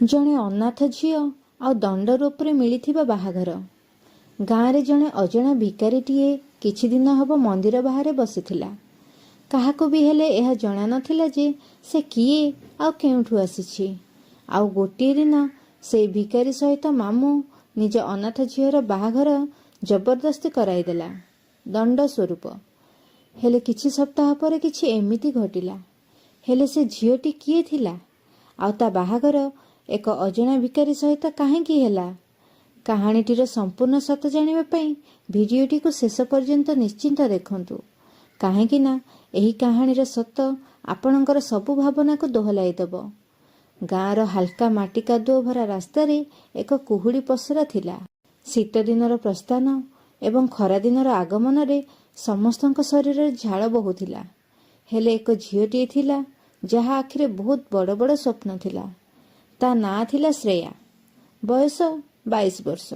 ଜଣେ ଅନାଥ ଝିଅ ଆଉ ଦଣ୍ଡ ରୂପରେ ମିଳିଥିବା ବାହାଘର। ଗାଁରେ ଜଣେ ଅଜଣା ଭିକାରୀଟିଏ କିଛି ଦିନ ହେବ ମନ୍ଦିର ବାହାରେ ବସିଥିଲା। କାହାକୁ ବି ହେଲେ ଏହା ଜଣା ନଥିଲା ଯେ ସେ କିଏ ଆଉ କେଉଁଠୁ ଆସିଛି। ଆଉ ଗୋଟିଏ ଦିନ ସେଇ ଭିକାରୀ ସହିତ ମାମୁଁ ନିଜ ଅନାଥ ଝିଅର ବାହାଘର ଜବରଦସ୍ତି କରାଇଦେଲା ଦଣ୍ଡ ସ୍ୱରୂପ। ହେଲେ କିଛି ସପ୍ତାହ ପରେ କିଛି ଏମିତି ଘଟିଲା। ହେଲେ ସେ ଝିଅଟି କିଏ ଥିଲା ଆଉ ତା ବାହାଘର ଏକ ଅଜଣା ଭିକାରୀ ସହିତ କାହିଁକି ହେଲା? କାହାଣୀଟିର ସମ୍ପୂର୍ଣ୍ଣ ସତ ଜାଣିବା ପାଇଁ ଭିଡ଼ିଓଟିକୁ ଶେଷ ପର୍ଯ୍ୟନ୍ତ ନିଶ୍ଚିନ୍ତ ଦେଖନ୍ତୁ, କାହିଁକି ନା ଏହି କାହାଣୀର ସତ ଆପଣଙ୍କର ସବୁ ଭାବନାକୁ ଦୋହଲାଇ ଦେବ। ଗାଁର ହାଲକା ମାଟି କାଦୁଅ ଭରା ରାସ୍ତାରେ ଏକ କୁହୁଡ଼ି ପସରା ଥିଲା। ଶୀତ ଦିନର ପ୍ରସ୍ଥାନ ଏବଂ ଖରାଦିନର ଆଗମନରେ ସମସ୍ତଙ୍କ ଶରୀରରେ ଝାଳ ବହୁଥିଲା। ହେଲେ ଏକ ଝିଅଟିଏ ଥିଲା ଯାହା ଆଖିରେ ବହୁତ ବଡ଼ ବଡ଼ ସ୍ୱପ୍ନ ଥିଲା। ତା ନାଁ ଥିଲା ଶ୍ରେୟା। ବୟସ 22 ବର୍ଷ।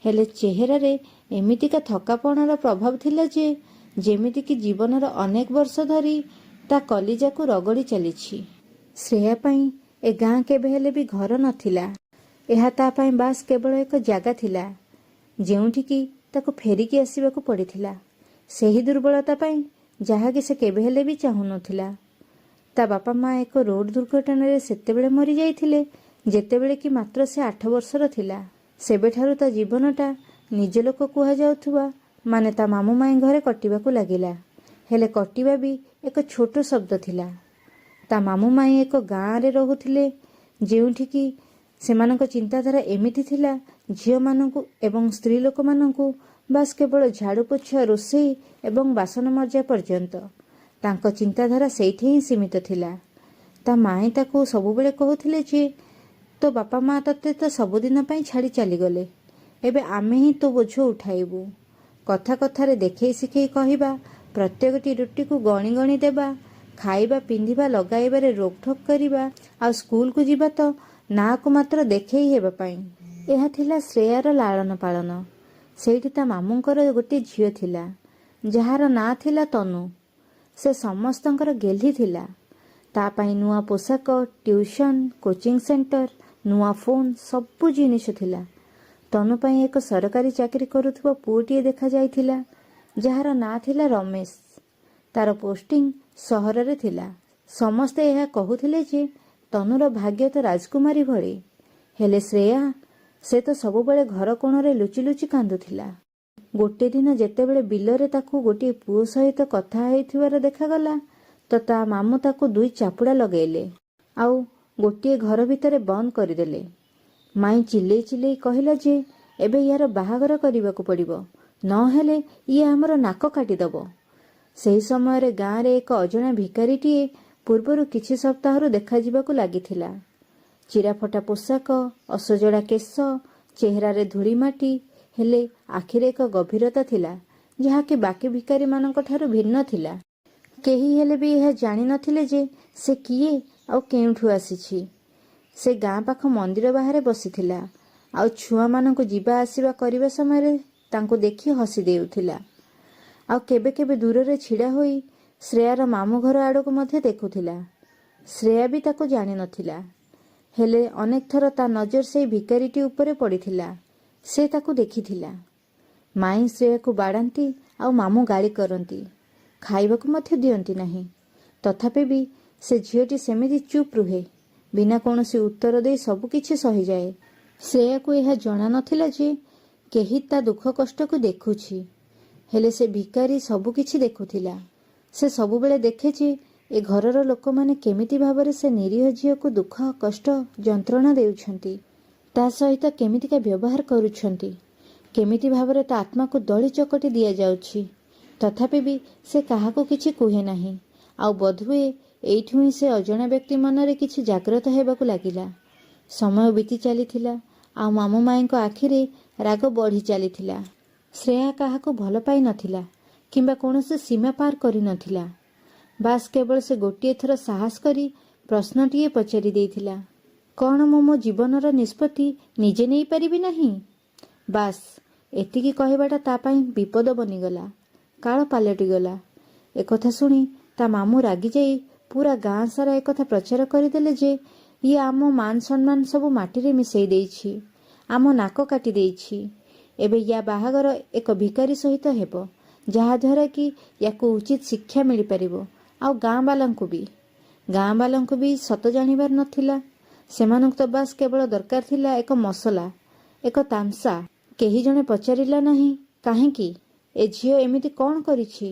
ହେଲେ ଚେହେରାରେ ଏମିତିକା ଥକାପଣର ପ୍ରଭାବ ଥିଲା ଯେ ଯେମିତିକି ଜୀବନର ଅନେକ ବର୍ଷ ଧରି ତା କଲିଜାକୁ ରଗଡ଼ି ଚାଲିଛି। ଶ୍ରେୟା ପାଇଁ ଏ ଗାଁ କେବେ ହେଲେ ବି ଘର ନଥିଲା। ଏହା ତା ପାଇଁ ବାସ୍ କେବଳ ଏକ ଜାଗା ଥିଲା ଯେଉଁଠିକି ତାକୁ ଫେରିକି ଆସିବାକୁ ପଡ଼ିଥିଲା। ସେହି ଦୁର୍ବଳତା ପାଇଁ ଯାହାକି ସେ କେବେ ହେଲେ ବି ଚାହୁଁନଥିଲା। ତା ବାପା ମା ଏକ ରୋଡ଼ ଦୁର୍ଘଟଣାରେ ସେତେବେଳେ ମରିଯାଇଥିଲେ ଯେତେବେଳେ କି ମାତ୍ର ସେ 8 ବର୍ଷର ଥିଲା। ସେବେଠାରୁ ତା ଜୀବନଟା ନିଜ ଲୋକ କୁହାଯାଉଥିବା ମାନେ ତା ମାମୁଁ ମାଇଁ ଘରେ କଟିବାକୁ ଲାଗିଲା। ହେଲେ କଟିବା ବି ଏକ ଛୋଟ ଶବ୍ଦ ଥିଲା। ତା ମାମୁଁ ମାଇଁ ଏକ ଗାଁରେ ରହୁଥିଲେ ଯେଉଁଠିକି ସେମାନଙ୍କ ଚିନ୍ତାଧାରା ଏମିତି ଥିଲା ଝିଅମାନଙ୍କୁ ଏବଂ ସ୍ତ୍ରୀ ଲୋକମାନଙ୍କୁ ବାସ୍ କେବଳ ଝାଡ଼ୁ ପୋଛା, ରୋଷେଇ ଏବଂ ବାସନ ମଜା ପର୍ଯ୍ୟନ୍ତ। ତାଙ୍କ ଚିନ୍ତାଧାରା ସେଇଠି ହିଁ ସୀମିତ ଥିଲା। ତା ମାଇଁ ତାକୁ ସବୁବେଳେ କହୁଥିଲେ ଯେ ତୋ ବାପା ମା ତତେ ତ ସବୁଦିନ ପାଇଁ ଛାଡ଼ି ଚାଲିଗଲେ, ଏବେ ଆମେ ହିଁ ତୋ ବୋଝ ଉଠାଇବୁ। କଥା କଥାରେ ଦେଖେଇ ଶିଖେଇ କହିବା, ପ୍ରତ୍ୟେକଟି ରୁଟିକୁ ଗଣି ଗଣି ଦେବା, ଖାଇବା ପିନ୍ଧିବା ଲଗାଇବାରେ ରୋକଠୋକ କରିବା, ଆଉ ସ୍କୁଲକୁ ଯିବା ତ ନାଁକୁ ମାତ୍ର ଦେଖେଇ ହେବା ପାଇଁ। ଏହା ଥିଲା ଶ୍ରେୟାର ଲାଳନ ପାଳନ। ସେଇଠି ତା ମାମୁଁଙ୍କର ଗୋଟିଏ ଝିଅ ଥିଲା ଯାହାର ନାଁ ଥିଲା ତନୁ। ସେ ସମସ୍ତଙ୍କର ଗେହ୍ଲି ଥିଲା। ତା ପାଇଁ ନୂଆ ପୋଷାକ, ଟ୍ୟୁସନ୍, କୋଚିଂ ସେଣ୍ଟର, ନୂଆ ଫୋନ୍ ସବୁ ଜିନିଷ ଥିଲା। ତନୁ ପାଇଁ ଏକ ସରକାରୀ ଚାକିରି କରୁଥିବା ପୁଅଟିଏ ଦେଖାଯାଇଥିଲା ଯାହାର ନାଁ ଥିଲା ରମେଶ। ତାର ପୋଷ୍ଟିଂ ସହରରେ ଥିଲା। ସମସ୍ତେ ଏହା କହୁଥିଲେ ଯେ ତନୁର ଭାଗ୍ୟ ତ ରାଜକୁମାରୀ ଭଳି। ହେଲେ ଶ୍ରେୟା, ସେ ତ ସବୁବେଳେ ଘର କୋଣରେ ଲୁଚି ଲୁଚି କାନ୍ଦୁଥିଲା। ଗୋଟେ ଦିନ ଯେତେବେଳେ ବିଲରେ ତାକୁ ଗୋଟିଏ ପୁଅ ସହିତ କଥା ହେଉଥିବାର ଦେଖାଗଲା ତ ତା ମାମୁଁ ତାକୁ 2 ଚାପୁଡ଼ା ଲଗାଇଲେ ଆଉ ଗୋଟିଏ ଘର ଭିତରେ ବନ୍ଦ କରିଦେଲେ। ମାଇଁ ଚିଲେଇ ଚିଲେଇ କହିଲା ଯେ ଏବେ ୟାର ବାହାଘର କରିବାକୁ ପଡ଼ିବ, ନହେଲେ ଇଏ ଆମର ନାକ କାଟିଦେବ। ସେହି ସମୟରେ ଗାଁରେ ଏକ ଅଜଣା ଭିକାରୀଟିଏ ପୂର୍ବରୁ କିଛି ସପ୍ତାହରୁ ଦେଖାଯିବାକୁ ଲାଗିଥିଲା। ଚିରାଫଟା ପୋଷାକ, ଅସଜଡ଼ା କେଶ, ଚେହେରାରେ ଧୂଳିମାଟି, ହେଲେ ଆଖିରେ ଏକ ଗଭୀରତା ଥିଲା ଯାହାକି ବାକି ଭିକାରୀମାନଙ୍କ ଠାରୁ ଭିନ୍ନ ଥିଲା। କେହି ହେଲେ ବି ଏହା ଜାଣିନଥିଲେ ଯେ ସେ କିଏ ଆଉ କେଉଁଠୁ ଆସିଛି। ସେ ଗାଁ ପାଖ ମନ୍ଦିର ବାହାରେ ବସିଥିଲା ଆଉ ଛୁଆମାନଙ୍କୁ ଯିବା ଆସିବା କରିବା ସମୟରେ ତାଙ୍କୁ ଦେଖି ହସି ଦେଉଥିଲା। ଆଉ କେବେ କେବେ ଦୂରରେ ଛିଡ଼ା ହୋଇ ଶ୍ରେୟାର ମାମୁଁ ଘର ଆଡ଼କୁ ମଧ୍ୟ ଦେଖୁଥିଲା। ଶ୍ରେୟା ବି ତାକୁ ଜାଣିନଥିଲା। ହେଲେ ଅନେକ ଥର ତା ନଜର ସେଇ ଭିକାରୀଟି ଉପରେ ପଡ଼ିଥିଲା। ସେ ତାକୁ ଦେଖିଥିଲା। ମାଇଁ ଶ୍ରେୟାକୁ ବାଡ଼ାନ୍ତି ଆଉ ମାମୁଁ ଗାଳି କରନ୍ତି। ଖାଇବାକୁ ମଧ୍ୟ ଦିଅନ୍ତି ନାହିଁ। ତଥାପି ବି ସେ ଝିଅଟି ସେମିତି ଚୁପ୍ ରୁହେ, ବିନା କୌଣସି ଉତ୍ତର ଦେଇ ସବୁକିଛି ସହିଯାଏ। ଶ୍ରେୟାକୁ ଏହା ଜଣା ନଥିଲା ଯେ କେହି ତା ଦୁଃଖ କଷ୍ଟକୁ ଦେଖୁଛି। ହେଲେ ସେ ଭିକାରୀ ସବୁକିଛି ଦେଖୁଥିଲା। ସେ ସବୁବେଳେ ଦେଖେ ଯେ ଏ ଘରର ଲୋକମାନେ କେମିତି ଭାବରେ ସେ ନିରୀହ ଝିଅକୁ ଦୁଃଖ, କଷ୍ଟ, ଯନ୍ତ୍ରଣା ଦେଉଛନ୍ତି, ତା ସହିତ କେମିତିକା ବ୍ୟବହାର କରୁଛନ୍ତି, କେମିତି ଭାବରେ ତା ଆତ୍ମାକୁ ଦଳି ଚକଟି ଦିଆଯାଉଛି। ତଥାପି ବି ସେ କାହାକୁ କିଛି କୁହେ ନାହିଁ। ଆଉ ବୋଧହୁଏ ଏଇଠୁ ହିଁ ସେ ଅଜଣା ବ୍ୟକ୍ତି ମନରେ କିଛି ଜାଗ୍ରତ ହେବାକୁ ଲାଗିଲା। ସମୟ ବିତି ଚାଲିଥିଲା ଆଉ ମାମୁଁ ମାଇଁଙ୍କ ଆଖିରେ ରାଗ ବଢ଼ି ଚାଲିଥିଲା। ଶ୍ରେୟା କାହାକୁ ଭଲ ପାଇ ନଥିଲା କିମ୍ବା କୌଣସି ସୀମା ପାର କରିନଥିଲା। ବାସ୍ କେବଳ ସେ ଗୋଟିଏ ଥର ସାହସ କରି ପ୍ରଶ୍ନଟିଏ ପଚାରି ଦେଇଥିଲା, କ'ଣ ମୁଁ ମୋ ଜୀବନର ନିଷ୍ପତ୍ତି ନିଜେ ନେଇପାରିବି ନାହିଁ? ବାସ୍ ଏତିକି କହିବାଟା ତା ପାଇଁ ବିପଦ ବନିଗଲା, କାଳ ପାଲଟିଗଲା। ଏକଥା ଶୁଣି ତା ମାମୁଁ ରାଗିଯାଇ ପୁରା ଗାଁ ସାରା ଏକଥା ପ୍ରଚାର କରିଦେଲେ ଯେ ଇଏ ଆମ ମାନ ସମ୍ମାନ ସବୁ ମାଟିରେ ମିଶାଇ ଦେଇଛି, ଆମ ନାକ କାଟି ଦେଇଛି। ଏବେ ୟା ବାହାଘର ଏକ ଭିକାରୀ ସହିତ ହେବ, ଯାହାଦ୍ୱାରା କି ୟାକୁ ଉଚିତ ଶିକ୍ଷା ମିଳିପାରିବ। ଆଉ ଗାଁବାଲାଙ୍କୁ ବି ସତ ଜାଣିବାର ନଥିଲା। ସେମାନଙ୍କୁ ତ ବାସ୍ କେବଳ ଦରକାର ଥିଲା ଏକ ମସଲା, ଏକ ତାମସା। କେହି ଜଣେ ପଚାରିଲା ନାହିଁ କାହିଁକି ଏ ଝିଅ ଏମିତି କ'ଣ କରିଛି।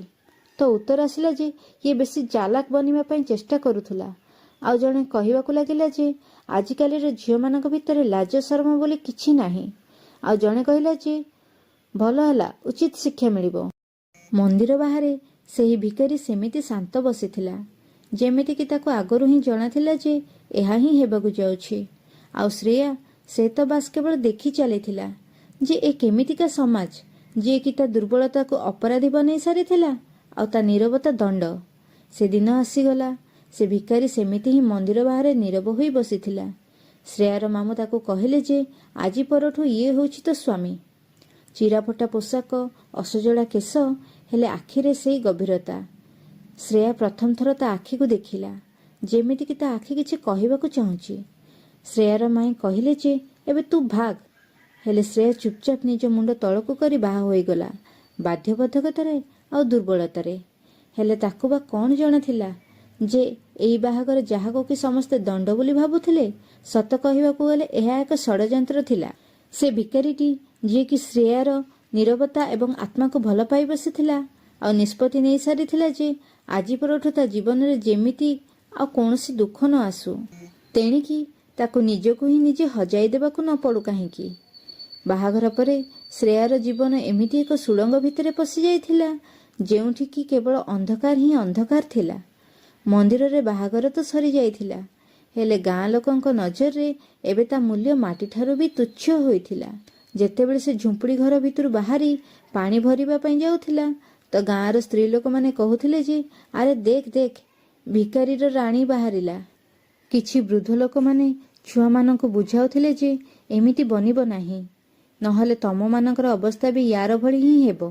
ତ ଉତ୍ତର ଆସିଲା ଯେ ଇଏ ବେଶୀ ଚାଲାକ ବନିବା ପାଇଁ ଚେଷ୍ଟା କରୁଥିଲା। ଆଉ ଜଣେ କହିବାକୁ ଲାଗିଲା ଯେ ଆଜିକାଲିର ଝିଅମାନଙ୍କ ଭିତରେ ଲାଜ ଶରମ ବୋଲି କିଛି ନାହିଁ। ଆଉ ଜଣେ କହିଲା ଯେ ଭଲ ହେଲା, ଉଚିତ ଶିକ୍ଷା ମିଳିବ। ମନ୍ଦିର ବାହାରେ ସେହି ଭିକାରୀ ସେମିତି ଶାନ୍ତ ବସିଥିଲା, ଯେମିତିକି ତାକୁ ଆଗରୁ ହିଁ ଜଣାଥିଲା ଯେ ଏହା ହିଁ ହେବାକୁ ଯାଉଛି। ଆଉ ଶ୍ରେୟା, ସେ ତ ବାସ୍ କେବଳ ଦେଖି ଚାଲିଥିଲା ଯେ ଏ କେମିତିକା ସମାଜ, ଯିଏକି ତା ଦୁର୍ବଳତାକୁ ଅପରାଧୀ ବନେଇ ସାରିଥିଲା ଆଉ ତା ନୀରବତା ଦଣ୍ଡ। ସେଦିନ ଆସିଗଲା। ସେ ଭିକାରୀ ସେମିତି ହିଁ ମନ୍ଦିର ବାହାରେ ନୀରବ ହୋଇ ବସିଥିଲା। ଶ୍ରେୟାର ମାମୁଁ ତାକୁ କହିଲେ ଯେ ଆଜି ପରଠୁ ଇଏ ହେଉଛି ତ ସ୍ୱାମୀ। ଚିରାଫଟା ପୋଷାକ, ଅସଜଡ଼ା କେଶ, ହେଲେ ଆଖିରେ ସେଇ ଗଭୀରତା। ଶ୍ରେୟା ପ୍ରଥମ ଥର ତା ଆଖିକୁ ଦେଖିଲା, ଯେମିତିକି ତା ଆଖି କିଛି କହିବାକୁ ଚାହୁଁଛି। ଶ୍ରେୟାର ମାଇଁ କହିଲେ ଯେ ଏବେ ତୁ ଭାଗ। ହେଲେ ଶ୍ରେୟା ଚୁପଚାପ ନିଜ ମୁଣ୍ଡ ତଳକୁ କରି ବାହା ହୋଇଗଲା, ବାଧ୍ୟବାଧକତାରେ ଆଉ ଦୁର୍ବଳତାରେ। ହେଲେ ତାକୁ ବା କ'ଣ ଜଣାଥିଲା ଯେ ଏଇ ବାହାଘର ଯାହାକୁ କି ସମସ୍ତେ ଦଣ୍ଡ ବୋଲି ଭାବୁଥିଲେ, ସତ କହିବାକୁ ଗଲେ ଏହା ଏକ ଷଡ଼ଯନ୍ତ୍ର ଥିଲା। ସେ ଭିକାରୀଟି, ଯିଏକି ଶ୍ରେୟାର ନୀରବତା ଏବଂ ଆତ୍ମାକୁ ଭଲ ପାଇ ବସିଥିଲା ଆଉ ନିଷ୍ପତ୍ତି ନେଇ ସାରିଥିଲା ଯେ ଆଜି ପରଠୁ ତା ଜୀବନରେ ଯେମିତି ଆଉ କୌଣସି ଦୁଃଖ ନ ଆସୁ, ତେଣିକି ତାକୁ ନିଜକୁ ହିଁ ନିଜେ ହଜାଇ ଦେବାକୁ ନ ପଡ଼ୁ କାହିଁକି। ବାହାଘର ପରେ ଶ୍ରେୟାର ଜୀବନ ଏମିତି ଏକ ସୁଡ଼ଙ୍ଗ ଭିତରେ ପଶି ଯାଇଥିଲା, ଯେଉଁଠିକି କେବଳ ଅନ୍ଧକାର ହିଁ ଅନ୍ଧକାର ଥିଲା। ମନ୍ଦିରରେ ବାହାଘର ତ ସରିଯାଇଥିଲା, ହେଲେ ଗାଁ ଲୋକଙ୍କ ନଜରରେ ଏବେ ତା ମୂଲ୍ୟ ମାଟିଠାରୁ ବି ତୁଚ୍ଛ ହୋଇଥିଲା। ଯେତେବେଳେ ସେ ଝୁମ୍ପୁଡ଼ି ଘର ଭିତରୁ ବାହାରି ପାଣି ଭରିବା ପାଇଁ ଯାଉଥିଲା, ତ ଗାଁର ସ୍ତ୍ରୀ ଲୋକମାନେ କହୁଥିଲେ ଯେ ଆରେ ଦେଖ ଦେଖ, ଭିକାରୀର ରାଣୀ ବାହାରିଲା। କିଛି ବୃଦ୍ଧ ଲୋକମାନେ ଛୁଆମାନଙ୍କୁ ବୁଝାଉଥିଲେ ଯେ ଏମିତି ବନିବ ନାହିଁ, ନହେଲେ ତମମାନଙ୍କର ଅବସ୍ଥା ବି ୟାର ଭଳି ହିଁ ହେବ।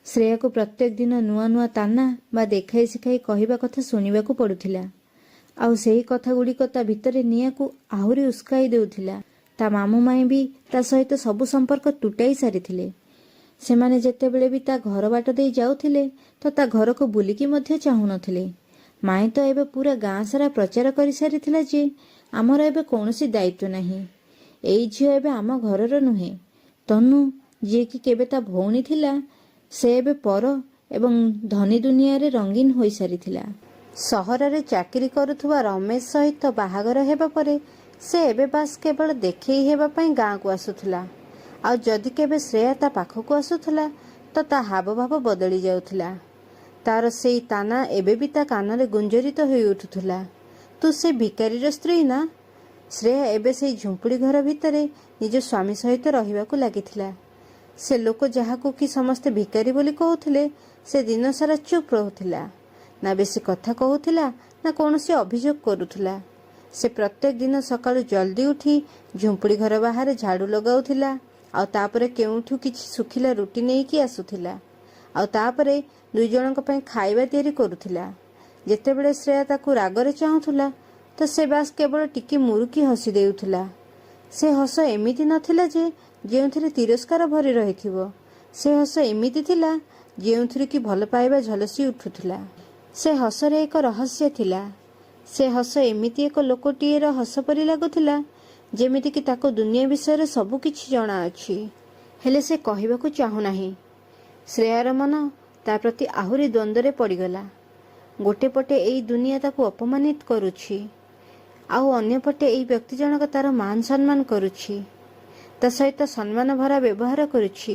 ଶ୍ରେୟାକୁ ପ୍ରତ୍ୟେକ ଦିନ ନୂଆ ନୂଆ ତାନା ବା ଦେଖାଇ ଶିଖାଇ କହିବା କଥା ଶୁଣିବାକୁ ପଡ଼ୁଥିଲା। ଆଉ ସେହି କଥାଗୁଡ଼ିକ ତା ଭିତରେ ନିଆଁକୁ ଆହୁରି ଉସ୍କାଇ ଦେଉଥିଲା। ତା ମାମୁଁ ମାଇଁ ବି ତା ସହିତ ସବୁ ସମ୍ପର୍କ ତୁଟାଇ ସାରିଥିଲେ। ସେମାନେ ଯେତେବେଳେ ବି ତା ଘର ବାଟ ଦେଇ ଯାଉଥିଲେ ତ ତା ଘରକୁ ବୁଲିକି ମଧ୍ୟ ଚାହୁଁନଥିଲେ। ମାଇଁ ତ ଏବେ ପୁରା ଗାଁ ସାରା ପ୍ରଚାର କରିସାରିଥିଲା ଯେ ଆମର ଏବେ କୌଣସି ଦାୟିତ୍ୱ ନାହିଁ, ଏଇ ଝିଅ ଏବେ ଆମ ଘରର ନୁହେଁ। ତନୁ, ଯିଏକି କେବେ ତା ଭଉଣୀ ଥିଲା, ସେ ଏବେ ପର ଏବଂ ଧନୀ ଦୁନିଆରେ ରଙ୍ଗୀନ ହୋଇସାରିଥିଲା। ସହରରେ ଚାକିରି କରୁଥିବା ରମେଶ ସହିତ ବାହାଘର ହେବା ପରେ ସେ ଏବେ ବାସ୍ କେବଳ ଦେଖେଇ ହେବା ପାଇଁ ଗାଁକୁ ଆସୁଥିଲା। ଆଉ ଯଦି କେବେ ଶ୍ରେୟା ତା ପାଖକୁ ଆସୁଥିଲା ତ ତା ହାବଭାବ ବଦଳି ଯାଉଥିଲା। ତାର ସେଇ ତାନା ଏବେ ବି ତା କାନରେ ଗୁଞ୍ଜରିତ ହୋଇ ଉଠୁଥିଲା, ତୁ ସେ ଭିକାରୀର ସ୍ତ୍ରୀ ନା। ଶ୍ରେୟା ଏବେ ସେଇ ଝୁମ୍ପୁଡ଼ି ଘର ଭିତରେ ନିଜ ସ୍ୱାମୀ ସହିତ ରହିବାକୁ ଲାଗିଥିଲା। ସେ ଲୋକ ଯାହାକୁ କି ସମସ୍ତେ ଭିକାରୀ ବୋଲି କହୁଥିଲେ, ସେ ଦିନ ସାରା ଚୁପ୍ ରହୁଥିଲା, ନା ବେଶୀ କଥା କହୁଥିଲା ନା କୌଣସି ଅଭିଯୋଗ କରୁଥିଲା। ସେ ପ୍ରତ୍ୟେକ ଦିନ ସକାଳୁ ଜଲ୍ଦି ଉଠି ଝୁମ୍ପୁଡ଼ି ଘର ବାହାରେ ଝାଡ଼ୁ ଲଗାଉଥିଲା, ଆଉ ତାପରେ କେଉଁଠୁ କିଛି ଶୁଖିଲା ରୁଟି ନେଇକି ଆସୁଥିଲା, ଆଉ ତାପରେ ଦୁଇ ଜଣଙ୍କ ପାଇଁ ଖାଇବା ତିଆରି କରୁଥିଲା। ଯେତେବେଳେ ଶ୍ରେୟା ତାକୁ ରାଗରେ ଚାହୁଁଥିଲା ତ ସେ ବାସ୍ କେବଳ ଟିକେ ମୁରୁକି ହସି ଦେଉଥିଲା। ସେ ହସ ଏମିତି ନଥିଲା ଯେ ଯେଉଁଥିରେ ତିରସ୍କାର ଭରି ରହିଥିବ। ସେ ହସ ଏମିତି ଥିଲା ଯେଉଁଥିରେ କି ଭଲ ପାଇବା ଝଲସି ଉଠୁଥିଲା। ସେ ହସରେ ଏକ ରହସ୍ୟ ଥିଲା। ସେ ହସ ଏମିତି ଏକ ଲୋକଟିଏର ହସ ପରି ଲାଗୁଥିଲା, ଯେମିତିକି ତାକୁ ଦୁନିଆ ବିଷୟରେ ସବୁ କିଛି ଜଣାଅଛି, ହେଲେ ସେ କହିବାକୁ ଚାହୁଁନାହିଁ। ଶ୍ରେୟାର ମନ ତା ପ୍ରତି ଆହୁରି ଦ୍ୱନ୍ଦ୍ୱରେ ପଡ଼ିଗଲା। ଗୋଟେ ପଟେ ଏଇ ଦୁନିଆ ତାକୁ ଅପମାନିତ କରୁଛି, ଆଉ ଅନ୍ୟପଟେ ଏଇ ବ୍ୟକ୍ତି ଜଣକ ତାର ମାନ ସମ୍ମାନ କରୁଛି, ତା ସହିତ ସମ୍ମାନ ଭରା ବ୍ୟବହାର କରୁଛି।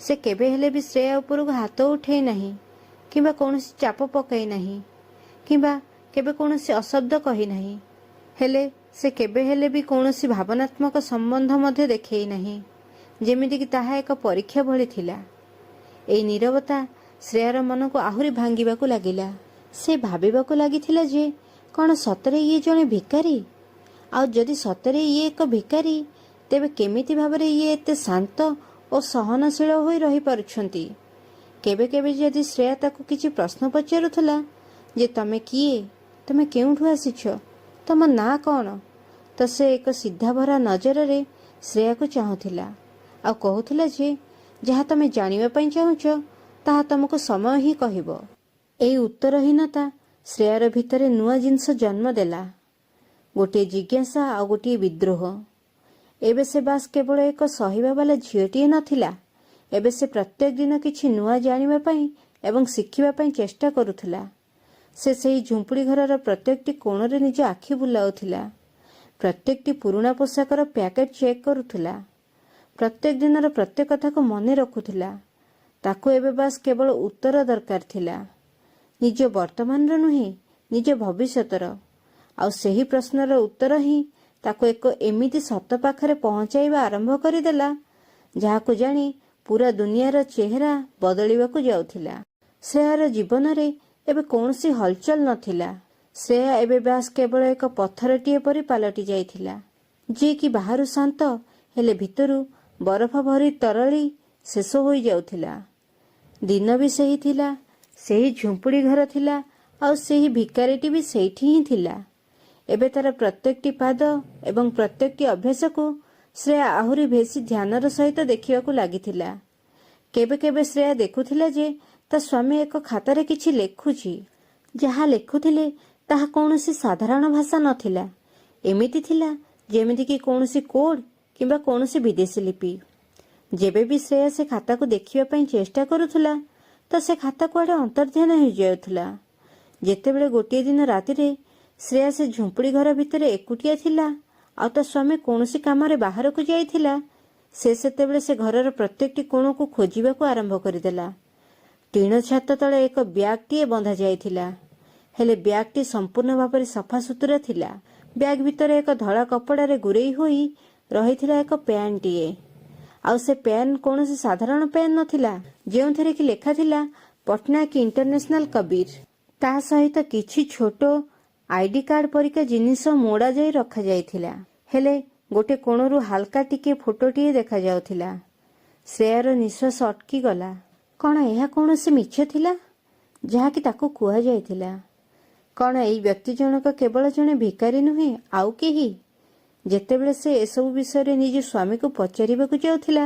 ସେ କେବେ ହେଲେ ବି ଶ୍ରେୟା ଉପରକୁ ହାତ ଉଠାଇ ନାହିଁ, କିମ୍ବା କୌଣସି ଚାପ ପକାଇ ନାହିଁ, କିମ୍ବା କେବେ କୌଣସି ଅଶବ୍ଦ କହିନାହିଁ। ହେଲେ ସେ କେବେ ହେଲେ ବି କୌଣସି ଭାବନାତ୍ମକ ସମ୍ବନ୍ଧ ମଧ୍ୟ ଦେଖେଇ ନାହିଁ, ଯେମିତିକି ତାହା ଏକ ପରୀକ୍ଷା ଭଳି ଥିଲା। ଏଇ ନୀରବତା ଶ୍ରେୟାର ମନକୁ ଆହୁରି ଭାଙ୍ଗିବାକୁ ଲାଗିଲା। ସେ ଭାବିବାକୁ ଲାଗିଥିଲା ଯେ କ'ଣ ସତରେ ଇଏ ଜଣେ ଭିକାରୀ? ଆଉ ଯଦି ସତରେ ଇଏ ଏକ ଭିକାରୀ, ତେବେ କେମିତି ଭାବରେ ଇଏ ଏତେ ଶାନ୍ତ ଓ ସହନଶୀଳ ହୋଇ ରହିପାରୁଛନ୍ତି? କେବେ କେବେ ଯଦି ଶ୍ରେୟା ତାକୁ କିଛି ପ୍ରଶ୍ନ ପଚାରୁଥିଲା ଯେ ତମେ କିଏ, ତମେ କେଉଁଠୁ ଆସିଛ, ତମ ନାଁ କ'ଣ? ତ ସେ ଏକ ସିଧାଭରା ନଜରରେ ଶ୍ରେୟାକୁ ଚାହୁଁଥିଲା ଆଉ କହୁଥିଲା ଯେ ଯାହା ତମେ ଜାଣିବା ପାଇଁ ଚାହୁଁଛ ତାହା ତମକୁ ସମୟ ହିଁ କହିବ। ଏଇ ଉତ୍ତରହୀନତା ଶ୍ରେୟାର ଭିତରେ ନୂଆ ଜିନିଷ ଜନ୍ମ ଦେଲା, ଗୋଟିଏ ଜିଜ୍ଞାସା ଆଉ ଗୋଟିଏ ବିଦ୍ରୋହ। ଏବେ ସେ ବାସ୍ କେବଳ ଏକ ସହିବା ବାଲା ଝିଅଟିଏ ନଥିଲା, ଏବେ ସେ ପ୍ରତ୍ୟେକ ଦିନ କିଛି ନୂଆ ଜାଣିବା ପାଇଁ ଏବଂ ଶିଖିବା ପାଇଁ ଚେଷ୍ଟା କରୁଥିଲା। ସେ ସେହି ଝୁମ୍ପୁଡ଼ି ଘରର ପ୍ରତ୍ୟେକଟି କୋଣରେ ନିଜ ଆଖି ବୁଲାଉଥିଲା, ପ୍ରତ୍ୟେକଟି ପୁରୁଣା ପୋଷାକର ପ୍ୟାକେଟ୍ ଚେକ୍ କରୁଥିଲା, ପ୍ରତ୍ୟେକ ଦିନର ପ୍ରତ୍ୟେକ କଥାକୁ ମନେ ରଖୁଥିଲା। ତାକୁ ଏବେ ବାସ୍ କେବଳ ଉତ୍ତର ଦରକାର ଥିଲା, ନିଜ ବର୍ତ୍ତମାନର ନୁହେଁ, ନିଜ ଭବିଷ୍ୟତର। ଆଉ ସେହି ପ୍ରଶ୍ନର ଉତ୍ତର ହିଁ ତାକୁ ଏକ ଏମିତି ସତ ପାଖରେ ପହଞ୍ଚାଇବା ଆରମ୍ଭ କରିଦେଲା ଯାହାକୁ ଜାଣି ପୁରା ଦୁନିଆର ଚେହେରା ବଦଳିବାକୁ ଯାଉଥିଲା। ଶ୍ରେୟାର ଜୀବନରେ ଏବେ କୌଣସି ହଲଚଲ ନଥିଲା। ଶ୍ରେୟା ଏବେ ବାସ୍ କେବଳ ଏକ ପଥରଟିଏ ପରି ପାଲଟି ଯାଇଥିଲା, ଯିଏକି ବାହାରୁ ଶାନ୍ତ ହେଲେ ଭିତରୁ ବରଫ ଭରି ତରଳି ଶେଷ ହୋଇଯାଉଥିଲା। ଦିନ ବି ସେହି ଥିଲା, ସେହି ଝୁମ୍ପୁଡ଼ି ଘର ଥିଲା, ଆଉ ସେହି ଭିକାରୀଟି ବି ସେଇଠି ହିଁ ଥିଲା। ଏବେ ତାର ପ୍ରତ୍ୟେକଟି ପାଦ ଏବଂ ପ୍ରତ୍ୟେକଟି ଅଭ୍ୟାସକୁ ଶ୍ରେୟା ଆହୁରି ବେଶୀ ଧ୍ୟାନର ସହିତ ଦେଖିବାକୁ ଲାଗିଥିଲା। କେବେ କେବେ ଶ୍ରେୟା ଦେଖୁଥିଲା ଯେ ତା ସ୍ୱାମୀ ଏକ ଖାତାରେ କିଛି ଲେଖୁଛି। ଯାହା ଲେଖୁଥିଲେ ତାହା କୌଣସି ସାଧାରଣ ଭାଷା ନଥିଲା, ଏମିତି ଥିଲା ଯେମିତିକି କୌଣସି କୋଡ୍ କିମ୍ବା କୌଣସି ବିଦେଶୀ ଲିପି। ଯେବେ ବି ଶ୍ରେୟା ସେ ଖାତାକୁ ଦେଖିବା ପାଇଁ ଚେଷ୍ଟା କରୁଥିଲା ତ ସେ ଖାତା କୁଆଡ଼େ ଅନ୍ତର୍ଧ୍ୟାନ ହୋଇଯାଉଥିଲା। ଯେତେବେଳେ ଗୋଟିଏ ଦିନ ରାତିରେ ଶ୍ରେୟା ସେ ଝୁମ୍ପୁଡ଼ି ଘର ଭିତରେ ଏକୁଟିଆ ଥିଲା ଆଉ ତା ସ୍ୱାମୀ କୌଣସି କାମରେ ବାହାରକୁ ଯାଇଥିଲା, ସେ ସେତେବେଳେ ସେ ଘରର ପ୍ରତ୍ୟେକଟି କୋଣକୁ ଖୋଜିବାକୁ ଆରମ୍ଭ କରିଦେଲା। ଟିଣ ଛାତ ତଳେ ଏକ ବ୍ୟାଗ୍ଟିଏ ବନ୍ଧା ଯାଇଥିଲା, ହେଲେ ବ୍ୟାଗ୍ଟି ସମ୍ପୂର୍ଣ୍ଣ ଭାବରେ ସଫାସୁତୁରା ଥିଲା। ବ୍ୟାଗ୍ ଭିତରେ ଏକ ଧଳା କପଡ଼ାରେ ଗୁରେଇ ହୋଇ ରହିଥିଲା ଏକ ପେନ୍ଟିଏ, ଆଉ ସେ ପେନ୍ କୌଣସି ସାଧାରଣ ପେନ୍ ନଥିଲା, ଯେଉଁଥିରେ କି ଲେଖା ଥିଲା ପଟ୍ଟନାୟକ ଇଣ୍ଟରନ୍ୟାସନାଲ କବିର। ତା ସହିତ କିଛି ଛୋଟ ଆଇଡି କାର୍ଡ ପରିକା ଜିନିଷ ମୋଡ଼ା ଯାଇ ରଖାଯାଇଥିଲା, ହେଲେ ଗୋଟେ କୋଣରୁ ହାଲକା ଟିକେ ଫଟୋଟିଏ ଦେଖାଯାଉଥିଲା। ଶ୍ରେୟାର ନିଶ୍ୱାସ ଅଟକିଗଲା। କ'ଣ ଏହା କୌଣସି ମିଛ ଥିଲା ଯାହାକି ତାକୁ କୁହାଯାଇଥିଲା? କ'ଣ ଏଇ ବ୍ୟକ୍ତି ଜଣକ କେବଳ ଜଣେ ଭିକାରୀ ନୁହେଁ ଆଉ କେହି? ଯେତେବେଳେ ସେ ଏସବୁ ବିଷୟରେ ନିଜ ସ୍ୱାମୀକୁ ପଚାରିବାକୁ ଯାଉଥିଲା,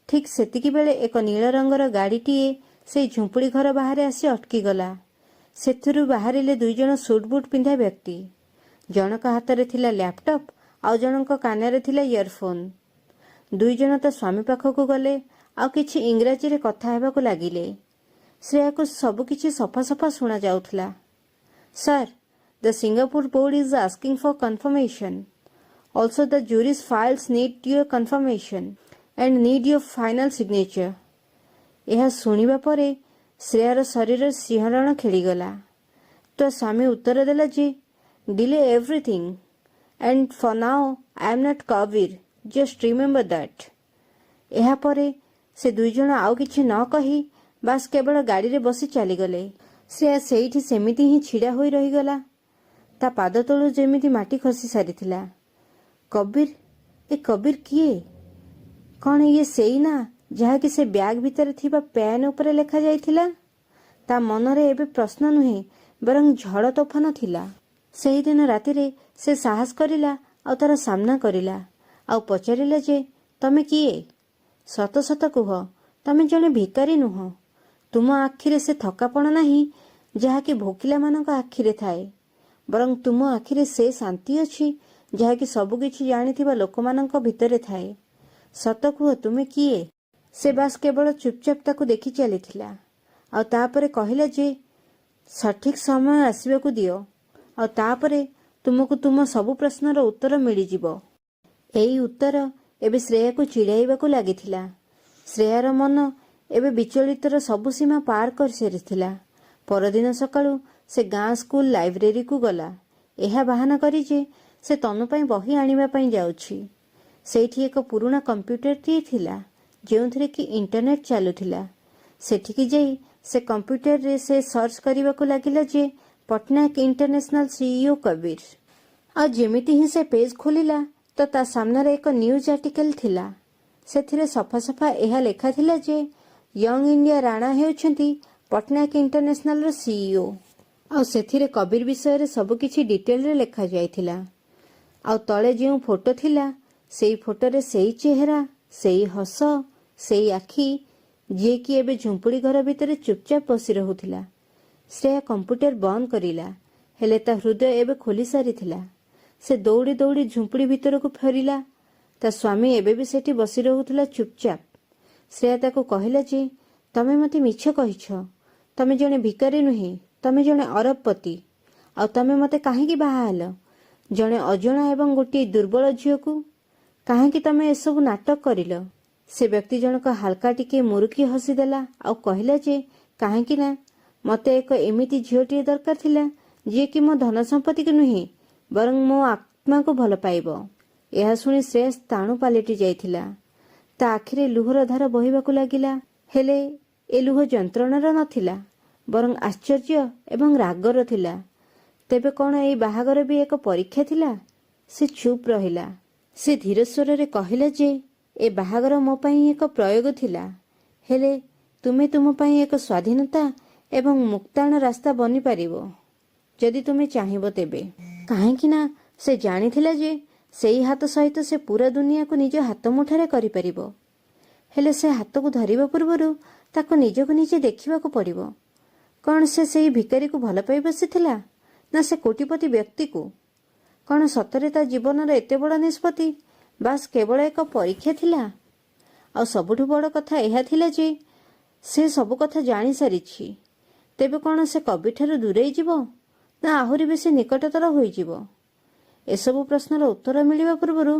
ଠିକ୍ ସେତିକିବେଳେ ଏକ ନୀଳ ରଙ୍ଗର ଗାଡ଼ିଟିଏ ସେଇ ଝୁମ୍ପୁଡ଼ି ଘର ବାହାରେ ଆସି ଅଟକିଗଲା। ସେଥିରୁ ବାହାରିଲେ ଦୁଇଜଣ ସୁଟ୍ ବୁଟ୍ ପିନ୍ଧା ବ୍ୟକ୍ତି। ଜଣକ ହାତରେ ଥିଲା ଲ୍ୟାପଟପ୍ ଆଉ ଜଣଙ୍କ କାନରେ ଥିଲା ଇୟରଫୋନ୍। ଦୁଇଜଣ ତା ସ୍ୱାମୀ ପାଖକୁ ଗଲେ ଆଉ କିଛି ଇଂରାଜୀରେ କଥା ହେବାକୁ ଲାଗିଲେ। ଶ୍ରେୟାକୁ ସବୁକିଛି ସଫା ସଫା ଶୁଣା ଯାଉଥିଲା। Sir, the Singapore board is asking for confirmation. Also the jury's files need your confirmation and need your final signature. ଏହା ଶୁଣିବା ପରେ ଶ୍ରେୟାର ଶରୀର ଶିହରଣ ଖେଳିଗଲା। ତ ସ୍ୱାମୀ ଉତ୍ତର ଦେଲା ଯେ delay everything and for now I am not Kabir, just remember that. ଏହାପରେ ସେ ଦୁଇଜଣ ଆଉ କିଛି ନ କହି ବାସ୍ କେବଳ ଗାଡ଼ିରେ ବସି ଚାଲିଗଲେ। ଶ୍ରେୟା ସେଇଠି ସେମିତି ହିଁ ଛିଡ଼ା ହୋଇ ରହିଗଲା। ତା ପାଦ ତଳୁ ଯେମିତି ମାଟି ଖସି ସାରିଥିଲା। କବିର? ଏ କବିର କିଏ? କ'ଣ ଇଏ ସେଇ ନା ଯାହାକି ସେ ବ୍ୟାଗ୍ ଭିତରେ ଥିବା ପେନ୍ ଉପରେ ଲେଖାଯାଇଥିଲା? ତା ମନରେ ଏବେ ପ୍ରଶ୍ନ ନୁହେଁ ବରଂ ଝଡ଼ ତୋଫାନ ଥିଲା। ସେହିଦିନ ରାତିରେ ସେ ସାହସ କରିଲା ଆଉ ତାର ସାମ୍ନା କରିଲା ଆଉ ପଚାରିଲା ଯେ ତମେ କିଏ? ସତ ସତ କୁହ, ତମେ ଜଣେ ଭିକାରୀ ନୁହଁ। ତୁମ ଆଖିରେ ସେ ଥକାପଣ ନାହିଁ ଯାହାକି ଭୋକିଲାମାନଙ୍କ ଆଖିରେ ଥାଏ, ବରଂ ତୁମ ଆଖିରେ ସେ ଶାନ୍ତି ଅଛି ଯାହାକି ସବୁକିଛି ଜାଣିଥିବା ଲୋକମାନଙ୍କ ଭିତରେ ଥାଏ। ସତ କୁହ, ତୁମେ କିଏ? ସେ ବାସ୍ କେବଳ ଚୁପଚାପ ତାକୁ ଦେଖି ଚାଲିଥିଲା ଆଉ ତାପରେ କହିଲା ଯେ ସଠିକ୍ ସମୟ ଆସିବାକୁ ଦିଅ ଆଉ ତାପରେ ତୁମକୁ ତୁମ ସବୁ ପ୍ରଶ୍ନର ଉତ୍ତର ମିଳିଯିବ। ଏଇ ଉତ୍ତର ଏବେ ଶ୍ରେୟାକୁ ଚିଡ଼ାଇବାକୁ ଲାଗିଥିଲା। ଶ୍ରେୟାର ମନ ଏବେ ବିଚଳିତର ସବୁ ସୀମା ପାର କରିସାରିଥିଲା। ପରଦିନ ସକାଳୁ ସେ ଗାଁ ସ୍କୁଲ ଲାଇବ୍ରେରୀକୁ ଗଲା, ଏହା ବାହାନା କରି ଯେ ସେ ତନୁ ପାଇଁ ବହି ଆଣିବା ପାଇଁ ଯାଉଛି। ସେଇଠି ଏକ ପୁରୁଣା କମ୍ପ୍ୟୁଟରଟିଏ ଥିଲା ଯେଉଁଥିରେ କି ଇଣ୍ଟରନେଟ୍ ଚାଲୁଥିଲା। ସେଠିକି ଯାଇ ସେ କମ୍ପ୍ୟୁଟରରେ ସେ ସର୍ଚ୍ଚ କରିବାକୁ ଲାଗିଲା ଯେ ପଟ୍ଟନାୟକ ଇଣ୍ଟରନ୍ୟାସନାଲ CEO କବିର। ଆଉ ଯେମିତି ହିଁ ସେ ପେଜ୍ ଖୋଲିଲା ତ ତା ସାମ୍ନାରେ ଏକ ନ୍ୟୁଜ୍ ଆର୍ଟିକଲ ଥିଲା। ସେଥିରେ ସଫା ସଫା ଏହା ଲେଖାଥିଲା ଯେ ୟଙ୍ଗ ଇଣ୍ଡିଆ ରାଣା ହେଉଛନ୍ତି ପଟ୍ଟନାୟକ ଇଣ୍ଟରନ୍ୟାସନାଲର CEO। ଆଉ ସେଥିରେ କବିର ବିଷୟରେ ସବୁକିଛି ଡିଟେଲରେ ଲେଖାଯାଇଥିଲା। ଆଉ ତଳେ ଯେଉଁ ଫଟୋ ଥିଲା ସେଇ ଫଟୋରେ ସେଇ ଚେହେରା, ସେଇ ହସ, ସେଇ ଆଖି, ଯିଏକି ଏବେ ଝୁମ୍ପୁଡ଼ି ଘର ଭିତରେ ଚୁପଚାପ ବସି ରହୁଥିଲା। ଶ୍ରେୟା କମ୍ପ୍ୟୁଟର ବନ୍ଦ କରିଲା, ହେଲେ ତା ହୃଦୟ ଏବେ ଖୋଲି ସାରିଥିଲା। ସେ ଦୌଡ଼ି ଦୌଡ଼ି ଝୁମ୍ପୁଡ଼ି ଭିତରକୁ ଫେରିଲା। ତା ସ୍ୱାମୀ ଏବେ ବି ସେଠି ବସି ରହୁଥିଲା ଚୁପଚାପ। ଶ୍ରେୟା ତାକୁ କହିଲା ଯେ, ତମେ ମୋତେ ମିଛ କହିଛ। ତମେ ଜଣେ ଭିକାରୀ ନୁହେଁ, ତମେ ଜଣେ ଅରବପତି। ଆଉ ତମେ ମୋତେ କାହିଁକି ବାହା ହେଲ? ଜଣେ ଅଜଣା ଏବଂ ଗୋଟିଏ ଦୁର୍ବଳ ଝିଅକୁ? କାହିଁକି ତମେ ଏସବୁ ନାଟକ କରିଲ? ସେ ବ୍ୟକ୍ତି ଜଣକ ହାଲକା ଟିକେ ମୁରୁକି ହସିଦେଲା ଆଉ କହିଲା ଯେ, କାହିଁକି ନା ମୋତେ ଏକ ଏମିତି ଝିଅଟିଏ ଦରକାର ଥିଲା ଯିଏକି ମୋ ଧନ ସମ୍ପତ୍ତିକୁ ନୁହେଁ ବରଂ ମୋ ଆତ୍ମାକୁ ଭଲ ପାଇବ। ଏହା ଶୁଣି ଶ୍ରେୟା ସ୍ଥାଣୁ ପାଲଟି ଯାଇଥିଲା। ତା ଆଖିରେ ଲୁହର ଧାର ବହିବାକୁ ଲାଗିଲା। ହେଲେ ଏ ଲୁହ ଯନ୍ତ୍ରଣାର ନଥିଲା, ବରଂ ଆଶ୍ଚର୍ଯ୍ୟ ଏବଂ ରାଗର ଥିଲା। ତେବେ କ'ଣ ଏହି ବାହାଘର ବି ଏକ ପରୀକ୍ଷା ଥିଲା? ସେ ଚୁପ୍ ରହିଲା। ସେ ଧୀର ସ୍ୱରରେ କହିଲା ଯେ, ଏ ବାହାଘର ମୋ ପାଇଁ ଏକ ପ୍ରୟୋଗ ଥିଲା। ହେଲେ ତୁମେ ତୁମ ପାଇଁ ଏକ ସ୍ୱାଧୀନତା ଏବଂ ମୁକ୍ତାୟନ ରାସ୍ତା ବନିପାରିବ ଯଦି ତୁମେ ଚାହିଁବ ତେବେ। କାହିଁକି ନା ସେ ଜାଣିଥିଲା ଯେ ସେଇ ହାତ ସହିତ ସେ ପୁରା ଦୁନିଆକୁ ନିଜ ହାତ ମୁଠାରେ କରିପାରିବ। ହେଲେ ସେ ହାତକୁ ଧରିବା ପୂର୍ବରୁ ତାକୁ ନିଜକୁ ନିଜେ ଦେଖିବାକୁ ପଡ଼ିବ। କ'ଣ ସେ ସେହି ଭିକାରୀକୁ ଭଲ ପାଇ ବସିଥିଲା, ନା ସେ କୋଟିପତି ବ୍ୟକ୍ତିକୁ? କ'ଣ ସତରେ ତା ଜୀବନର ଏତେ ବଡ଼ ନିଷ୍ପତ୍ତି ବାସ୍ କେବଳ ଏକ ପରୀକ୍ଷା ଥିଲା? ଆଉ ସବୁଠୁ ବଡ଼ କଥା ଏହା ଥିଲା ଯେ ସେ ସବୁ କଥା ଜାଣିସାରିଛି। ତେବେ କ'ଣ ସେ କବିଠାରୁ ଦୂରେଇ ଯିବ, ନା ଆହୁରି ବେଶୀ ନିକଟତର ହୋଇଯିବ? ଏସବୁ ପ୍ରଶ୍ନର ଉତ୍ତର ମିଳିବା ପୂର୍ବରୁ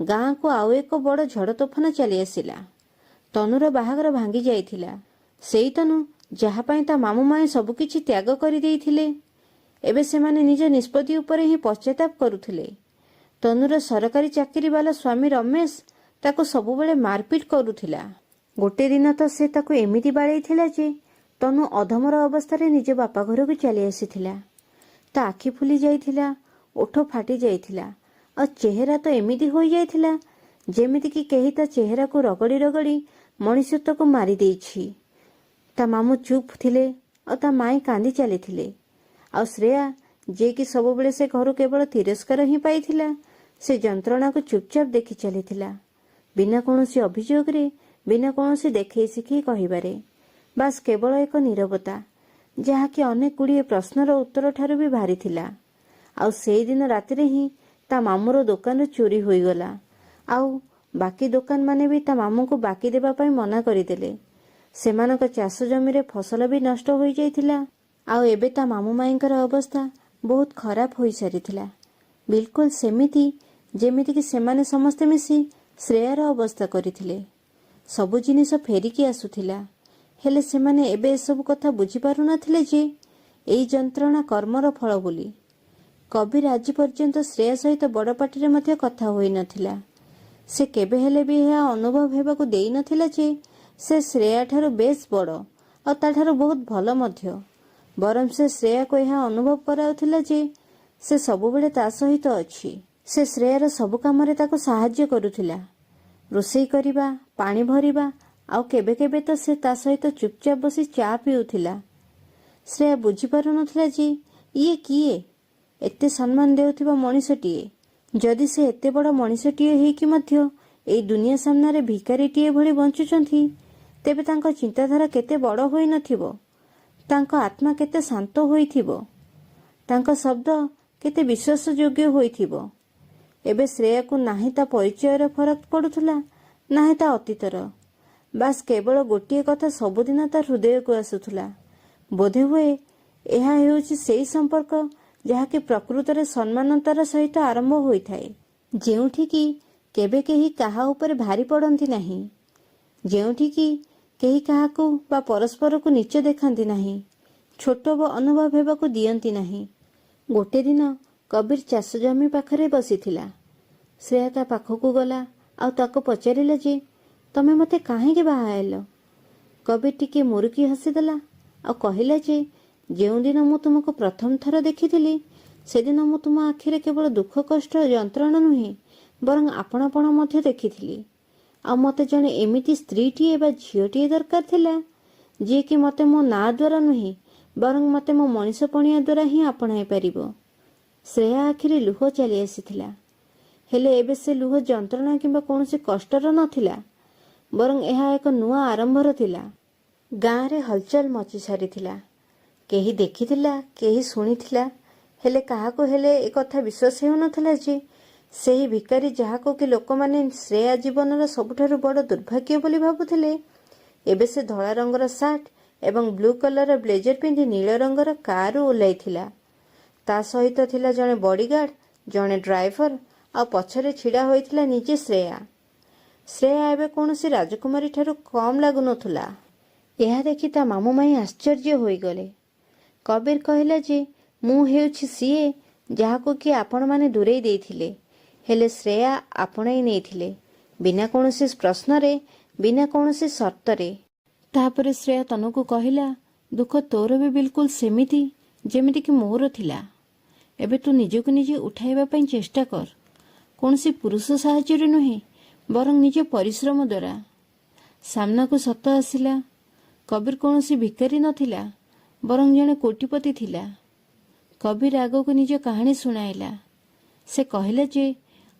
ଗାଁକୁ ଆଉ ଏକ ବଡ଼ ଝଡ଼ ତୋଫାନ ଚାଲି ଆସିଲା। ତନୁର ବାହାଘର ଭାଙ୍ଗି ଯାଇଥିଲା। ସେଇ ତନୁ ଯାହା ପାଇଁ ତା ମାମୁଁ ମାଇଁ ସବୁକିଛି ତ୍ୟାଗ କରିଦେଇଥିଲେ। ଏବେ ସେମାନେ ନିଜ ନିଷ୍ପତ୍ତି ଉପରେ ହିଁ ପଶ୍ଚାତାପ କରୁଥିଲେ। ତନୁର ସରକାରୀ ଚାକିରିବାଲା ସ୍ୱାମୀ ରମେଶ ତାକୁ ସବୁବେଳେ ମାରପିଟ କରୁଥିଲା। ଗୋଟେ ଦିନ ତ ସେ ତାକୁ ଏମିତି ବାଡ଼େଇଥିଲା ଯେ ତନୁ ଅଧମର ଅବସ୍ଥାରେ ନିଜ ବାପା ଘରକୁ ଚାଲି ଆସିଥିଲା। ତା ଆଖି ଫୁଲି ଯାଇଥିଲା, ଓଠ ଫାଟି ଯାଇଥିଲା, ଆଉ ଚେହେରା ତ ଏମିତି ହୋଇଯାଇଥିଲା ଯେମିତିକି କେହି ତା ଚେହେରାକୁ ରଗଡ଼ି ରଗଡ଼ି ମଣିଷତ୍ୱକୁ ମାରି ଦେଇଛି। ତା ମାମୁଁ ଚୁପ୍ ଥିଲେ ଆଉ ତା ମାଇଁ କାନ୍ଦି ଚାଲିଥିଲେ। ଆଉ ଶ୍ରେୟା, ଯିଏକି ସବୁବେଳେ ସେ ଘରୁ କେବଳ ତିରସ୍କାର ହିଁ ପାଇଥିଲା, ସେ ଯନ୍ତ୍ରଣାକୁ ଚୁପଚାପ ଦେଖି ଚାଲିଥିଲା। ବିନା କୌଣସି ଅଭିଯୋଗରେ, ବିନା କୌଣସି ଦେଖେଇ ଶିଖେଇ କହିବାରେ। ବାସ୍ କେବଳ ଏକ ନୀରବତା, ଯାହାକି ଅନେକ ଗୁଡ଼ିଏ ପ୍ରଶ୍ନର ଉତ୍ତର ଠାରୁ ବି ଭାରି ଥିଲା। ଆଉ ସେଇଦିନ ରାତିରେ ହିଁ ତା ମାମୁଁର ଦୋକାନରୁ ଚୋରି ହୋଇଗଲା। ଆଉ ବାକି ଦୋକାନମାନେ ବି ତା ମାମୁଁକୁ ବାକି ଦେବା ପାଇଁ ମନା କରିଦେଲେ। ସେମାନଙ୍କ ଚାଷ ଜମିରେ ଫସଲ ବି ନଷ୍ଟ ହୋଇଯାଇଥିଲା। ଆଉ ଏବେ ତା ମାମୁଁ ମାଇଁଙ୍କର ଅବସ୍ଥା ବହୁତ ଖରାପ ହୋଇସାରିଥିଲା। ବିଲକୁଲ ସେମିତି ଯେମିତିକି ସେମାନେ ସମସ୍ତେ ମିଶି ଶ୍ରେୟାର ଅବସ୍ଥା କରିଥିଲେ। ସବୁ ଜିନିଷ ଫେରିକି ଆସୁଥିଲା। ହେଲେ ସେମାନେ ଏବେ ଏସବୁ କଥା ବୁଝିପାରୁନଥିଲେ ଯେ ଏଇ ଯନ୍ତ୍ରଣା କର୍ମର ଫଳ ବୋଲି। କବିର ଆଜି ପର୍ଯ୍ୟନ୍ତ ଶ୍ରେୟା ସହିତ ବଡ଼ ପାଟିରେ ମଧ୍ୟ କଥା ହୋଇନଥିଲା। ସେ କେବେ ହେଲେ ବି ଏହା ଅନୁଭବ ହେବାକୁ ଦେଇନଥିଲା ଯେ ସେ ଶ୍ରେୟାଠାରୁ ବେଶ୍ ବଡ଼ ଆଉ ତାଠାରୁ ବହୁତ ଭଲ ମଧ୍ୟ। ବରଂ ସେ ଶ୍ରେୟାକୁ ଏହା ଅନୁଭବ କରାଉଥିଲା ଯେ ସେ ସବୁବେଳେ ତା ସହିତ ଅଛି। ସେ ଶ୍ରେୟାର ସବୁ କାମରେ ତାକୁ ସାହାଯ୍ୟ କରୁଥିଲା। ରୋଷେଇ କରିବା, ପାଣି ଭରିବା, ଆଉ କେବେ କେବେ ତ ସେ ତା ସହିତ ଚୁପଚାପ ବସି ଚା ପିଉଥିଲା। ଶ୍ରେୟା ବୁଝିପାରୁନଥିଲା ଯେ ଇଏ କିଏ, ଏତେ ସମ୍ମାନ ଦେଉଥିବା ମଣିଷଟିଏ। ଯଦି ସେ ଏତେ ବଡ଼ ମଣିଷଟିଏ ହେଇକି ମଧ୍ୟ ଏଇ ଦୁନିଆ ସାମ୍ନାରେ ଭିକାରୀଟିଏ ଭଳି ବଞ୍ଚୁଛନ୍ତି, ତେବେ ତାଙ୍କ ଚିନ୍ତାଧାରା କେତେ ବଡ଼ ହୋଇନଥିବ, ତାଙ୍କ ଆତ୍ମା କେତେ ଶାନ୍ତ ହୋଇଥିବ, ତାଙ୍କ ଶବ୍ଦ କେତେ ବିଶ୍ୱାସଯୋଗ୍ୟ ହୋଇଥିବ। ଏବେ ଶ୍ରେୟାକୁ ନାହିଁ ତା ପରିଚୟର ଫରକ ପଡ଼ୁଥିଲା, ନାହିଁ ତା ଅତୀତର। ବାସ୍ କେବଳ ଗୋଟିଏ କଥା ସବୁଦିନ ତା ହୃଦୟକୁ ଆସୁଥିଲା। ବୋଧହୁଏ ଏହା ହେଉଛି ସେହି ସମ୍ପର୍କ ଯାହାକି ପ୍ରକୃତରେ ସମ୍ମାନତାର ସହିତ ଆରମ୍ଭ ହୋଇଥାଏ, ଯେଉଁଠିକି କେବେ କେହି କାହା ଉପରେ ଭାରି ପଡ଼ନ୍ତି ନାହିଁ, ଯେଉଁଠିକି କେହି କାହାକୁ ବା ପରସ୍ପରକୁ ନୀଚ ଦେଖାନ୍ତି ନାହିଁ, ଛୋଟ ଅନୁଭବ ହେବାକୁ ଦିଅନ୍ତି ନାହିଁ। ଗୋଟେ ଦିନ କବିର ଚାଷ ଜମି ପାଖରେ ବସିଥିଲା। ଶ୍ରେୟା ତା ପାଖକୁ ଗଲା ଆଉ ତାକୁ ପଚାରିଲା ଯେ, ତମେ ମୋତେ କାହିଁକି ବାହା ହେଲ? କବିର ଟିକେ ମୁରୁକି ହସିଦେଲା ଆଉ କହିଲା ଯେ, ଯେଉଁଦିନ ମୁଁ ତୁମକୁ ପ୍ରଥମ ଥର ଦେଖିଥିଲି ସେଦିନ ମୁଁ ତୁମ ଆଖିରେ କେବଳ ଦୁଃଖ, କଷ୍ଟ, ଯନ୍ତ୍ରଣା ନୁହେଁ ବରଂ ଆପଣାପଣ ମଧ୍ୟ ଦେଖିଥିଲି। ଆଉ ମୋତେ ଜଣେ ଏମିତି ସ୍ତ୍ରୀଟିଏ ବା ଝିଅଟିଏ ଦରକାର ଥିଲା ଯିଏକି ମୋତେ ମୋ ନାଁ ଦ୍ୱାରା ନୁହେଁ ବରଂ ମୋତେ ମୋ ମଣିଷପଣିଆ ଦ୍ୱାରା ହିଁ ଆପଣାଇ ପାରିବ। ଶ୍ରେୟା ଆଖିରେ ଲୁହ ଚାଲି ଆସିଥିଲା। ହେଲେ ଏବେ ସେ ଲୁହ ଯନ୍ତ୍ରଣା କିମ୍ବା କୌଣସି କଷ୍ଟର ନଥିଲା, ବରଂ ଏହା ଏକ ନୂଆ ଆରମ୍ଭର ଥିଲା। ଗାଁରେ ହଲଚଲ ମଚି ସାରିଥିଲା। କେହି ଦେଖିଥିଲା, କେହି ଶୁଣିଥିଲା, ହେଲେ କାହାକୁ ହେଲେ ଏକଥା ବିଶ୍ୱାସ ହେଉନଥିଲା ଯେ ସେହି ଭିକାରୀ, ଯାହାକୁ କି ଲୋକମାନେ ଶ୍ରେୟା ଜୀବନର ସବୁଠାରୁ ବଡ଼ ଦୁର୍ଭାଗ୍ୟ ବୋଲି ଭାବୁଥିଲେ, ଏବେ ସେ ଧଳା ରଙ୍ଗର ସାର୍ଟ ଏବଂ ବ୍ଲୁ କଲରର ବ୍ଲେଜର ପିନ୍ଧି ନୀଳ ରଙ୍ଗର କାରରୁ ଓହ୍ଲାଇଥିଲା। ତା ସହିତ ଥିଲା ଜଣେ ବଡିଗାର୍ଡ, ଜଣେ ଡ୍ରାଇଭର, ଆଉ ପଛରେ ଛିଡ଼ା ହୋଇଥିଲା ନିଜେ ଶ୍ରେୟା। ଶ୍ରେୟା ଏବେ କୌଣସି ରାଜକୁମାରୀ ଠାରୁ କମ୍ ଲାଗୁନଥିଲା। ଏହା ଦେଖି ତା ମାମୁଁ ମାଇଁ ଆଶ୍ଚର୍ଯ୍ୟ ହୋଇଗଲେ। କବିର କହିଲା ଯେ ମୁଁ ହେଉଛି ସିଏ ଯାହାକୁ କି ଆପଣମାନେ ଦୂରେଇ ଦେଇଥିଲେ, ହେଲେ ଶ୍ରେୟା ଆପଣାଇ ନେଇଥିଲେ, ବିନା କୌଣସି ପ୍ରଶ୍ନରେ, ବିନା କୌଣସି ସର୍ତ୍ତରେ। ତାପରେ ଶ୍ରେୟା ତନୁକୁ କହିଲା, ଦୁଃଖ ତୋର ବି ବିଲକୁଲ ସେମିତି ଯେମିତିକି ମୋର ଥିଲା। ଏବେ ତୁ ନିଜକୁ ନିଜେ ଉଠାଇବା ପାଇଁ ଚେଷ୍ଟା କର, କୌଣସି ପୁରୁଷ ସାହାଯ୍ୟରେ ନୁହେଁ, ବରଂ ନିଜ ପରିଶ୍ରମ ଦ୍ୱାରା। ସାମ୍ନାକୁ ସତ ଆସିଲା, କବିର କୌଣସି ଭିକାରୀ ନଥିଲା, ବରଂ ଜଣେ କୋଟିପତି ଥିଲା। କବିର ଆଗକୁ ନିଜ କାହାଣୀ ଶୁଣାଇଲା। ସେ କହିଲା ଯେ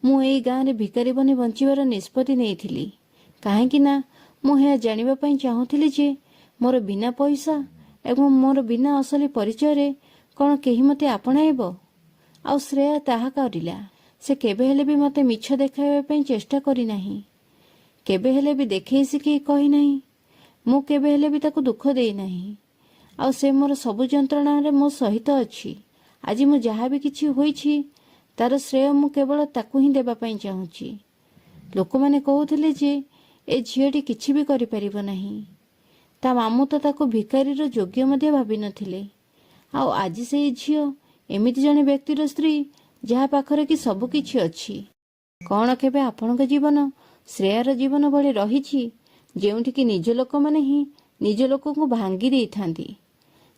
ମୁଁ ଏଇ ଗାଁରେ ଭିକାରୀ ବନି ବଞ୍ଚିବାର ନିଷ୍ପତ୍ତି ନେଇଥିଲି, କାହିଁକି ନା ମୁଁ ଏହା ଜାଣିବା ପାଇଁ ଚାହୁଁଥିଲି ଯେ ମୋର ବିନା ପଇସା ଏବଂ ମୋର ବିନା ଅସଲି ପରିଚୟରେ କ'ଣ କେହି ମୋତେ ଆପଣାଇବ। ଆଉ ଶ୍ରେୟା ତାହା କରିଲା। ସେ କେବେ ହେଲେ ବି ମୋତେ ମିଛ ଦେଖାଇବା ପାଇଁ ଚେଷ୍ଟା କରିନାହିଁ, କେବେ ହେଲେ ବି ଦେଖେଇ ଶିଖେଇ କହିନାହିଁ। ମୁଁ କେବେ ହେଲେ ବି ତାକୁ ଦୁଃଖ ଦେଇନାହିଁ। ଆଉ ସେ ମୋର ସବୁ ଯନ୍ତ୍ରଣାରେ ମୋ ସହିତ ଅଛି। ଆଜି ମୁଁ ଯାହା ବି କିଛି ହୋଇଛି ତାର ଶ୍ରେୟ ମୁଁ କେବଳ ତାକୁ ହିଁ ଦେବା ପାଇଁ ଚାହୁଁଛି। ଲୋକମାନେ କହୁଥିଲେ ଯେ ଏ ଝିଅଟି କିଛି ବି କରିପାରିବ ନାହିଁ। ତା ମାମୁଁ ତ ତାକୁ ଭିକାରୀର ଯୋଗ୍ୟ ମଧ୍ୟ ଭାବିନଥିଲେ। ଆଉ ଆଜି ସେଇ ଝିଅ ଏମିତି ଜଣେ ବ୍ୟକ୍ତିର ସ୍ତ୍ରୀ ଯାହା ପାଖରେ କି ସବୁ କିଛି ଅଛି। କ'ଣ କେବେ ଆପଣଙ୍କ ଜୀବନ ଶ୍ରେୟାର ଜୀବନ ଭଳି ରହିଛି, ଯେଉଁଠିକି ନିଜ ଲୋକମାନେ ହିଁ ନିଜ ଲୋକଙ୍କୁ ଭାଙ୍ଗି ଦେଇଥାନ୍ତି,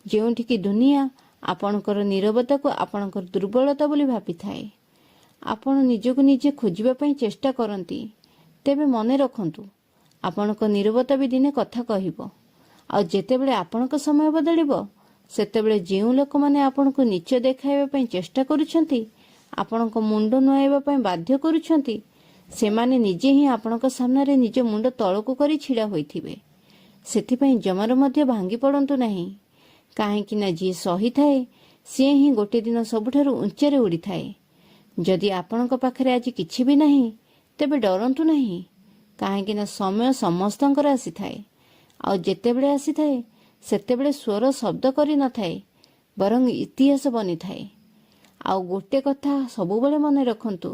ଯେଉଁଠିକି ଦୁନିଆ ଆପଣଙ୍କର ନୀରବତାକୁ ଆପଣଙ୍କର ଦୁର୍ବଳତା ବୋଲି ଭାବିଥାଏ। ଆପଣ ନିଜକୁ ନିଜେ ଖୋଜିବା ପାଇଁ ଚେଷ୍ଟା କରନ୍ତି, ତେବେ ମନେ ରଖନ୍ତୁ ଆପଣଙ୍କ ନୀରବତା ବି ଦିନେ କଥା କହିବ। ଆଉ ଯେତେବେଳେ ଆପଣଙ୍କ ସମୟ ବଦଳିବ, ସେତେବେଳେ ଯେଉଁ ଲୋକମାନେ ଆପଣଙ୍କୁ ନୀଚ ଦେଖାଇବା ପାଇଁ ଚେଷ୍ଟା କରୁଛନ୍ତି, ଆପଣଙ୍କ ମୁଣ୍ଡ ନୁଆଇବା ପାଇଁ ବାଧ୍ୟ କରୁଛନ୍ତି, ସେମାନେ ନିଜେ ହିଁ ଆପଣଙ୍କ ସାମ୍ନାରେ ନିଜ ମୁଣ୍ଡ ତଳକୁ କରି ଛିଡ଼ା ହୋଇଥିବେ। ସେଥିପାଇଁ ଜମାରୁ ମଧ୍ୟ ଭାଙ୍ଗି ପଡ଼ନ୍ତୁ ନାହିଁ, କାହିଁକି ନା ଯିଏ ସହିଥାଏ ସିଏ ହିଁ ଗୋଟେ ଦିନ ସବୁଠାରୁ ଉଚ୍ଚରେ ଉଡ଼ିଥାଏ। ଯଦି ଆପଣଙ୍କ ପାଖରେ ଆଜି କିଛି ବି ନାହିଁ, ତେବେ ଡରନ୍ତୁ ନାହିଁ, କାହିଁକି ନା ସମୟ ସମସ୍ତଙ୍କର ଆସିଥାଏ। ଆଉ ଯେତେବେଳେ ଆସିଥାଏ, ସେତେବେଳେ ସ୍ୱର ଶବ୍ଦ କରିନଥାଏ, ବରଂ ଇତିହାସ ବନିଥାଏ। ଆଉ ଗୋଟେ କଥା ସବୁବେଳେ ମନେ ରଖନ୍ତୁ,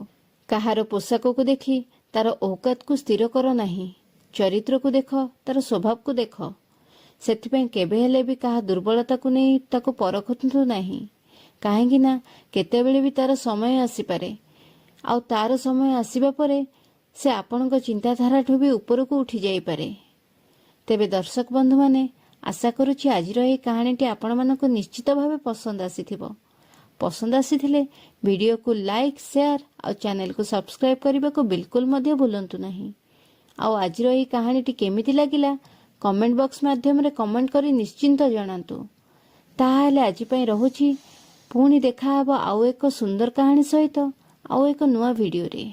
କାହାର ପୋଷାକକୁ ଦେଖି ତାର ଔକାତକୁ ସ୍ଥିର କର ନାହିଁ, ଚରିତ୍ରକୁ ଦେଖ, ତାର ସ୍ୱଭାବକୁ ଦେଖ। ସେଥିପାଇଁ କେବେ ହେଲେ ବି କାହା ଦୁର୍ବଳତାକୁ ନେଇ ତାକୁ ପରଖନ୍ତୁ ନାହିଁ, କାହିଁକି ନା କେତେବେଳେ ବି ତାର ସମୟ ଆସିପାରେ। ଆଉ ତାର ସମୟ ଆସିବା ପରେ ସେ ଆପଣଙ୍କ ଚିନ୍ତାଧାରାଠୁ ବି ଉପରକୁ ଉଠି ଯାଇପାରେ। ତେବେ ଦର୍ଶକ ବନ୍ଧୁମାନେ, ଆଶା କରୁଛି ଆଜିର ଏହି କାହାଣୀଟି ଆପଣମାନଙ୍କୁ ନିଶ୍ଚିତ ଭାବେ ପସନ୍ଦ ଆସିଥିବ। ପସନ୍ଦ ଆସିଥିଲେ ଭିଡ଼ିଓକୁ ଲାଇକ୍, ସେୟାର ଆଉ ଚ୍ୟାନେଲକୁ ସବସ୍କ୍ରାଇବ୍ କରିବାକୁ ବିଲକୁଲ ମଧ୍ୟ ଭୁଲନ୍ତୁ ନାହିଁ। ଆଉ ଆଜିର ଏହି କାହାଣୀଟି କେମିତି ଲାଗିଲା କମେଣ୍ଟ ବକ୍ସ ମାଧ୍ୟମରେ କମେଣ୍ଟ କରି ନିଶ୍ଚିନ୍ତ ଜଣାନ୍ତୁ। ତାହେଲେ ଆଜି ପାଇଁ ରହୁଛି। ପୁଣି ଦେଖାହେବ ଆଉ ଏକ ସୁନ୍ଦର କାହାଣୀ ସହିତ ଆଉ ଏକ ନୂଆ ଭିଡ଼ିଓରେ।